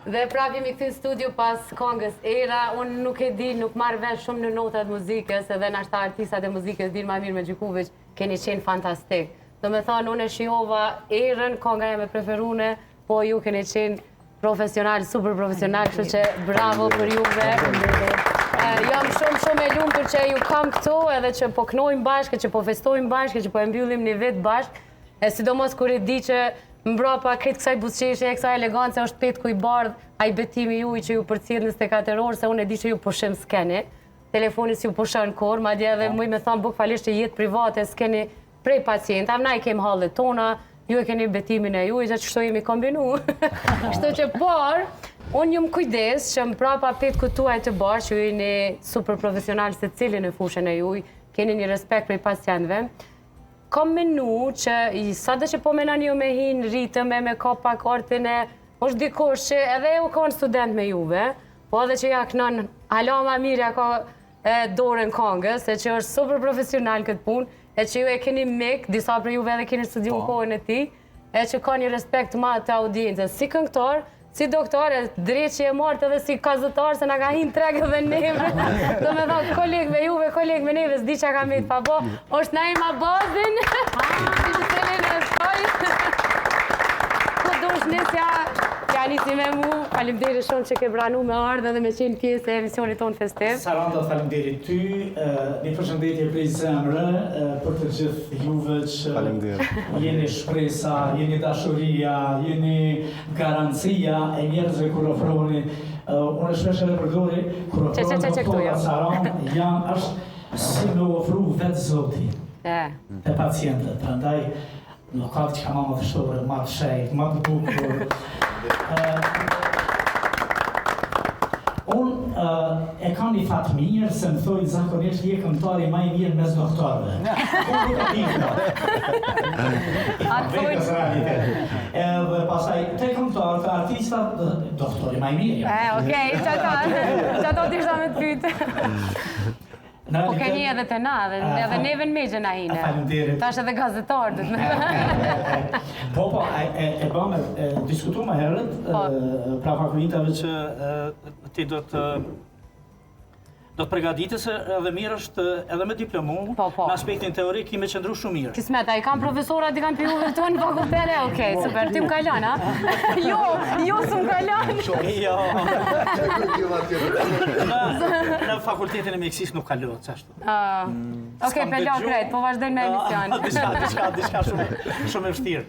Dhe prap jemi këtu në studio pas këngës Era. Unë nuk e di, nuk marrë vesh shumë në notat muzikës, edhe nashta artistat e muzikës din ma mirë me gjykuve që keni qenë fantastik. Do me thonë, unë e shihova Erën, kënga e me preferune, po ju keni qenë profesional, super profesional, kështu që bravo për juve. Jam shumë e lumtur që ju kam këtu, edhe që po knojmë bashkë, që po festojmë bashkë, që po e mbyllim një vit bashkë, e sidomos kur e di që mbrapa këtë kësaj buzëqeshje, kësaj elegance është petku i bardh, ai betimi juaj që ju përcjell në 24 orë, se unë e di që ju pushim s'keni. Telefoni si ju pushon kur, madje edhe muj me thon bukfalisht që jetë private s'keni prej pacientave, na i kem hallet tona, ju e keni betimin e juaj, që çto jemi kombinuar. Kështu që unë jam kujdes që mbrapa petku tuaj të bashkë, që ju jeni super profesional secili në fushën e juaj, keni një respekt prej pacientëve. Kom menu që sa dhe që po menon ju me hinë ritëm e me ka pak artin e është dikush që edhe u konë student me juve, po edhe që ja kënon hala ma mirë ja ka dorën këngës, e që është super profesional këtë punë, e që ju e keni mik, disa për juve edhe keni studiu në kohën e ti, e që ka një respekt ma të audiencës, si këngëtar, si doktor, drejt që e martë edhe si kazëtar, se nga ka hinë treg edhe neve. Do me thonë, kolegë me juve, kolegë me neve, s'di që ka me të pa bo. është na ima bazin. Po dosh nesja, ja nisi me mu. Faleminderit shumë që ke branu me ardhe dhe me qenë pjesë e emisionit tonë festiv. Saranda, faleminderit ty. Një përshëndetje prej zemrë për të gjithë juve që jeni shpresa, jeni dashuria, jeni garancia e njerëzve kur ofroni. Unë shpesh edhe përdori kur ofroni doktora Saranda, është si me ofru vetë Zoti te pacientët. Prandaj nuk ka që ka ma të shtore, ma të shejt, ma të bukur. Unë e kam një fatë mirë se më thoi zakonisht je këngëtari ma i mirë mes doktorëve. Unë nuk e dikta. Vetës realitet. Edhe pasaj, te këngëtarë, te artistat, doktori ma i mirë. Okej, që ato t'ishta me të pytë. Po keni edhe të na, edhe neve në megje na hine. Faleminderit. Ta është edhe gazetar, dhëtë me. Po, e bëme, diskutu më herët, pra fakultetave që ti do të përgatitës edhe mirë është edhe me diplomu, në aspektin teorik i me qëndru shumë mirë. Kismet, a i kam profesorat, i kam pijuve të në fakultete, okej, super, ti më kalon, a? Jo, s'u më kalon. Jo. Në fakultetin e mjekësisë nuk kalon, qashtu. Okej, pe la krejt, po vazhdojnë me emision. Diçka shumë e vështirë.